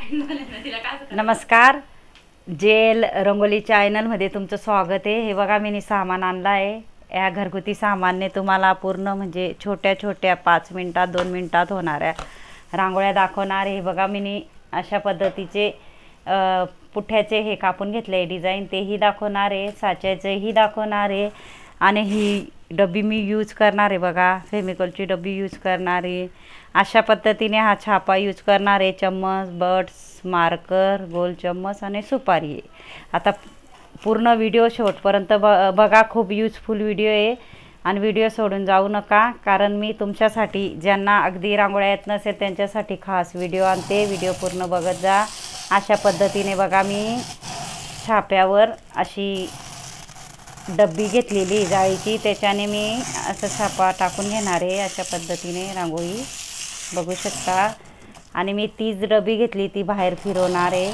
नमस्कार, जेल रंगोली चॅनलमध्ये तुमचं स्वागत आहे। हे बघा मी सामान आणलं आहे। या घरगुती सामानने तुम्हाला पूर्ण म्हणजे छोट्या छोट्या 5 मिनिटात 2 मिनिटात होणाऱ्या रांगोळ्या दाखवणार आहे। हे बघा मी अशा पद्धतीचे पुठ्याचे हे कापून घेतले डिझाईन, तेही दाखवणार आहे, साच्याचेही दाखवणार आहे आणि ही डब्बी मी यूज करणार आहे। बघा फेमिकॉलची डब्बी यूज करणार आहे। अशा पद्धतीने हा छापा यूज करणार आहे। चम्मच, बट्स, मार्कर, गोल चम्मच आणि सुपारी आहे। आता पूर्ण व्हिडिओ शेवटपर्यंत बघा, खूप यूजफुल व्हिडिओ आहे आणि व्हिडिओ सोडून जाऊ नका, कारण मी तुमच्यासाठी ज्यांना अगदी रांगोळ्या येत नसेल त्यांच्यासाठी खास व्हिडिओ आणते। व्हिडिओ पूर्ण बघत जा। अशा पद्धतीने बघा मी छाप्यावर अशी डब्बी घेतलेली जाळीची, त्याच्याने मी असं छापा टाकून घेणार आहे। अशा पद्धतीने रांगोळी बघू शकता आणि मी तीच डब्बी घेतली, ती बाहेर फिरवणार आहे,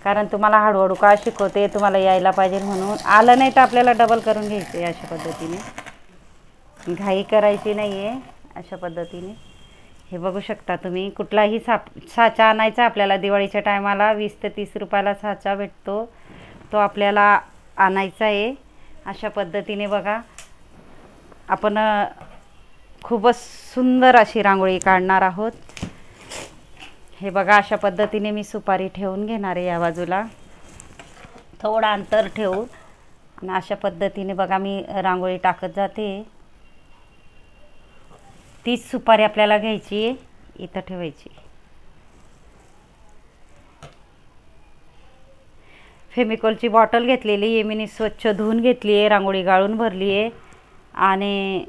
कारण तुम्हाला हळूहळू का शिकवते, तुम्हाला यायला पाहिजे म्हणून। आलं नाही तर आपल्याला डबल करून घ्यायचं आहे। अशा पद्धतीने घाई करायची नाही आहे। अशा पद्धतीने हे बघू शकता तुम्ही। कुठलाही साचा आणायचा आपल्याला दिवाळीच्या टायमाला 20 ते 30 रुपयाला साचा भेटतो, तो आपल्याला आणायचा आहे। अशा पद्धतीने बघा आपण खूपच सुंदर अशी रांगोळी काढणार आहोत। हे बघा अशा पद्धतीने मी सुपारी ठेवून घेणार आहे, या बाजूला थोडं अंतर ठेवून, आणि अशा पद्धतीने बघा मी रांगोळी टाकत जाते। तीच सुपारी आपल्याला घ्यायची आहे, इथं ठेवायची। फेमिकॉलची बॉटल घेतलेली आहे मी, स्वच्छ धुवून घेतली आहे, रांगोळी गाळून भरली आहे आणि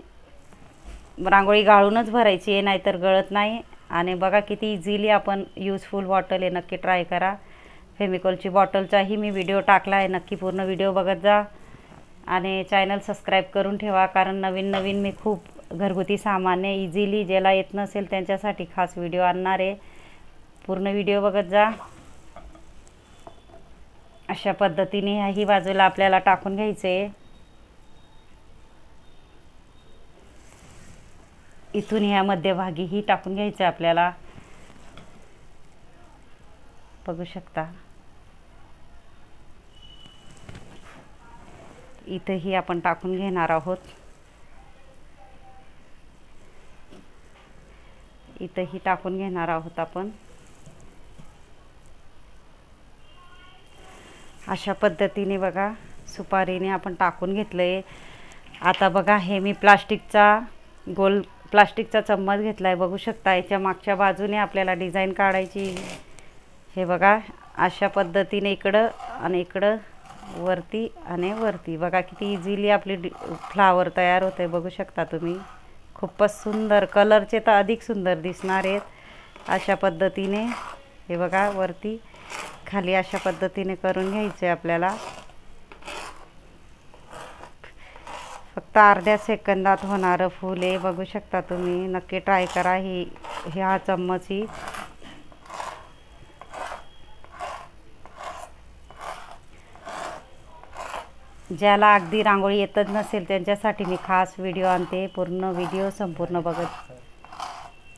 रांगोळी गाळूनच भरायची आहे, नाहीतर गळत नाही। आणि बघा किती इझिली आपण यूजफुल बॉटल आहे, नक्की ट्राय करा। फेमिकॉलची बॉटलचाही मी व्हिडिओ टाकला आहे, नक्की पूर्ण व्हिडिओ बघत जा आणि चॅनल सबस्क्राईब करून ठेवा, कारण नवीन नवीन मी खूप घरगुती सामान्य इझिली ज्याला येत नसेल त्यांच्यासाठी खास व्हिडिओ आणणार आहे। पूर्ण व्हिडिओ बघत जा। अशा पद्धतीने ह्याही बाजूला आपल्याला टाकून घ्यायचे आहे। इथून ह्या मध्यभागीही टाकून घ्यायचं आपल्याला, बघू शकता। इथेही आपण टाकून घेणार आहोत, इथेही टाकून घेणार आहोत आपण। अशा पद्धतीने बघा सुपारीने आपण टाकून घेतलंय। आता बघा हे मी प्लास्टिकचा चम्मच घेतला आहे, बघू शकता। याच्या मागच्या बाजूने आपल्याला डिझाईन काढायची। हे बघा अशा पद्धतीने इकडं आणि इकडं, वरती आणि वरती, बघा किती इझिली आपली फ्लावर तयार होते, बघू शकता तुम्ही। खूपच सुंदर, कलरचे तर अधिक सुंदर दिसणार आहेत। अशा पद्धतीने हे बघा वरती खाली अशा पद्धतीने करून घ्यायचे आपल्याला। फक्त अर्ध्या सेकंदात होणारं फूल आहे, बघू शकता तुम्ही। नक्की ट्राय करा ह्या चम्मची। ज्याला अगदी रांगोळी येतच नसेल त्यांच्यासाठी मी खास व्हिडिओ आणते। पूर्ण व्हिडिओ संपूर्ण बघत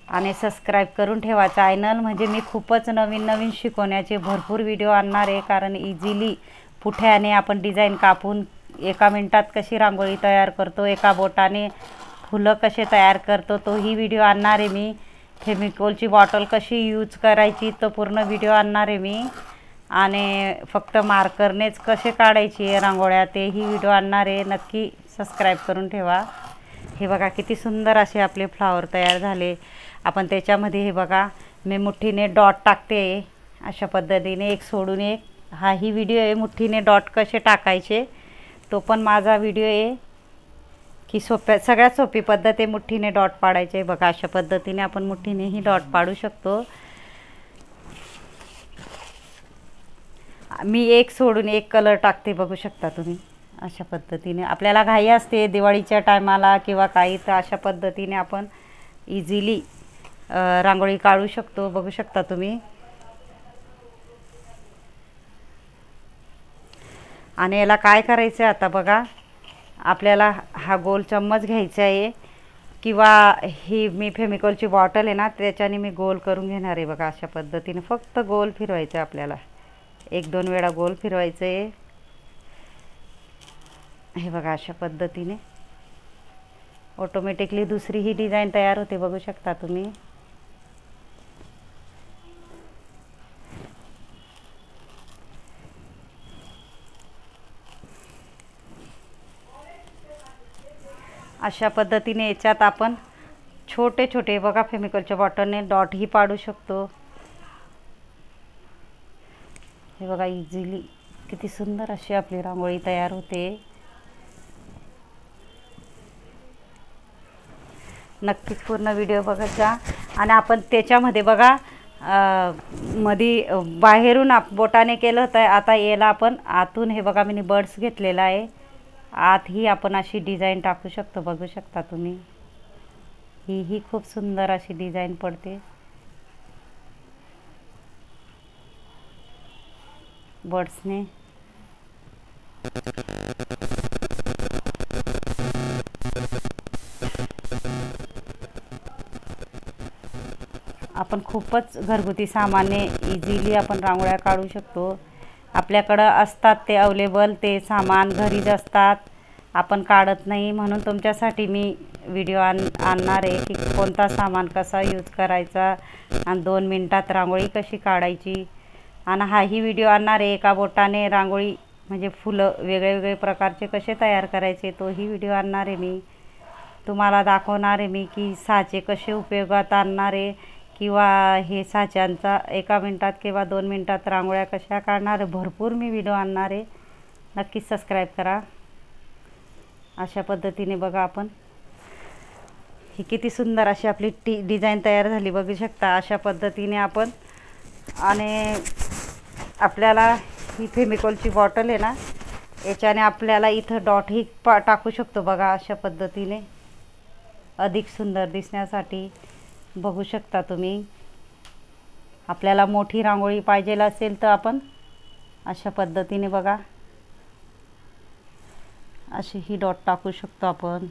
आणि सबस्क्राईब करून ठेवा चॅनल, म्हणजे मी खूपच नवीन नवीन शिकवण्याचे भरपूर व्हिडिओ आणणार आहे। कारण इझिली पुठ्याने आपण डिझाईन कापून 1 मिनिटात कशी रांगोळी तयार करतो, एका बोटाने फुलं कसे तयार करतो, तोही व्हिडिओ आणणार आहे मी। फेमिकॉलची बॉटल कशी यूज करायची तो पूर्ण व्हिडिओ आणणार आहे मी, आणि फक्त मार्करनेच कसे काढायची आहे रांगोळ्या तेही व्हिडिओ आणणार आहे। नक्की सबस्क्राईब करून ठेवा। हे बघा किती सुंदर असे आपले फ्लावर तयार झाले। आपण त्याच्यामध्ये हे बघा मी मुठ्ठीने डॉट टाकते, अशा पद्धतीने एक सोडून एक। हाही व्हिडिओ आहे मुठ्ठीने डॉट कसे टाकायचे, तो पण माझा व्हिडिओ आहे, की सगळ्यात सोपी पद्धत आहे मुठ्ठीने डॉट पाडायचे। बघा अशा पद्धतीने आपण मुठ्ठीनेही डॉट पाडू शकतो। मी एक सोडून एक कलर टाकते, बघू शकता तुम्ही। अशा पद्धतीने आपल्याला घाई असते दिवाळीच्या टायमाला किंवा काही, तर अशा पद्धतीने आपण इझिली रांगोळी काढू शकतो, बघू शकता तुम्ही। आणि याला काय करायचं आहे आता बघा, आपल्याला हा गोल चम्मच घ्यायचा आहे, किंवा ही मी फेमिकॉलची बॉटल आहे ना त्याच्याने मी गोल करून घेणार आहे बघा. अशा पद्धतीने फक्त गोल फिरवायचं आपल्याला, 1-2 वेळा गोल फिरवायचं आहे. हे बघा अशा पद्धतीने ऑटोमॅटिकली दुसरी ही डिझाईन तयार होते, बघू शकता तुम्ही. अशा पद्धतीने याच्यात आपण छोटे छोटे बघा फेमिकॉलच्या बॉटलने डॉटही पाडू शकतो. हे बघा इझिली किती सुंदर अशी आपली रांगोळी तयार होते. नक्कीच पूर्ण व्हिडिओ बघायचा. आणि आपण त्याच्यामध्ये बघा मधी बाहेरून बोटाने केलं होतं, आता याला आपण आतून हे बघा मी बर्ड्स घेतलेला आहे, आतही आपण अशी डिझाईन टाकू शकतो, बघू शकता तुम्ही. ही खूप सुंदर अशी डिझाईन पडते बर्ड्सने. आपण खूपच घरगुती सामान्य इझिली आपण रांगोळ्या काढू शकतो. आपल्याकडं असतात ते अवेलेबल, ते सामान घरीच असतात, आपण काढत नाही. म्हणून तुमच्यासाठी मी व्हिडिओ आणणार आहे की कोणता सामान कसा यूज करायचा आणि 2 मिनटात रांगोळी कशी काढायची. आणि हाही व्हिडिओ आणणार आहे एका बोटाने रांगोळी म्हणजे फुलं वेगळे प्रकारचे कसे तयार करायचे, तोही व्हिडिओ आणणार आहे मी. तुम्हाला दाखवणार आहे मी की साचे कसे उपयोगात आणणार आहे किंवा हे साच्यांचा 1 मिनटात किंवा 2 मिनटात रांगोळ्या कशा काढणार आहे. भरपूर मी व्हिडिओ आणणार आहे, नक्कीच सबस्क्राईब करा. अशा पद्धतीने बघा आपण ही किती सुंदर अशी आपली डिझाईन तयार झाली, बघू शकता. अशा पद्धतीने आपण आणि आपल्याला ही फेमिकॉलची बॉटल आहे ना याच्याने आपल्याला इथं डॉटही टाकू शकतो बघा. अशा पद्धतीने अधिक सुंदर दिसण्यासाठी बघू शकता तुम्ही. आपल्याला मोठी रांगोळी पाहिजे असेल तर आपण अशा पद्धतीने बघा अशी ही डॉट टाकू शकतो आपण.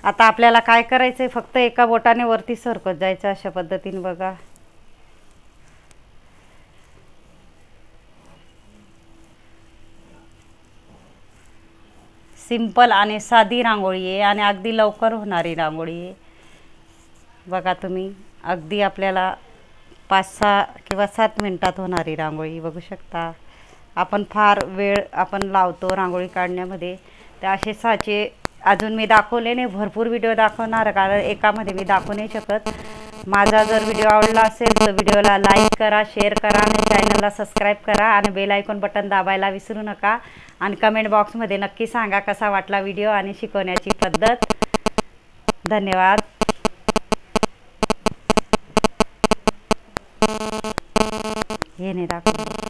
आता आपल्याला काय करायचं आहे, फक्त एका बोटाने वरती सरकत जायचं अशा पद्धतीने बघा. सिंपल आणि साधी रांगोळी आहे आणि अगदी लवकर होणारी रांगोळी आहे बघा तुम्ही. अगदी आपल्याला 5-6 किंवा 7 मिनटात होणारी रांगोळी बघू शकता. आपण फार वेळ आपण लावतो रांगोळी काढण्यामध्ये. तर असे साचे अजून मी दाखवले नाही, भरपूर व्हिडिओ दाखवणार कारण एकामध्ये मी दाखवू नाही शकत. माझा जर व्हिडिओ आवडला असेल तर व्हिडिओला लाईक करा, शेअर करा आणि चॅनलला सबस्क्राईब करा आणि बेल आयकॉन बटन दाबायला विसरू नका. आणि कमेंट बॉक्समध्ये नक्की सांगा कसा वाटला व्हिडिओ आणि शिकवण्याची पद्धत. धन्यवाद. हे नाही दाखवलं.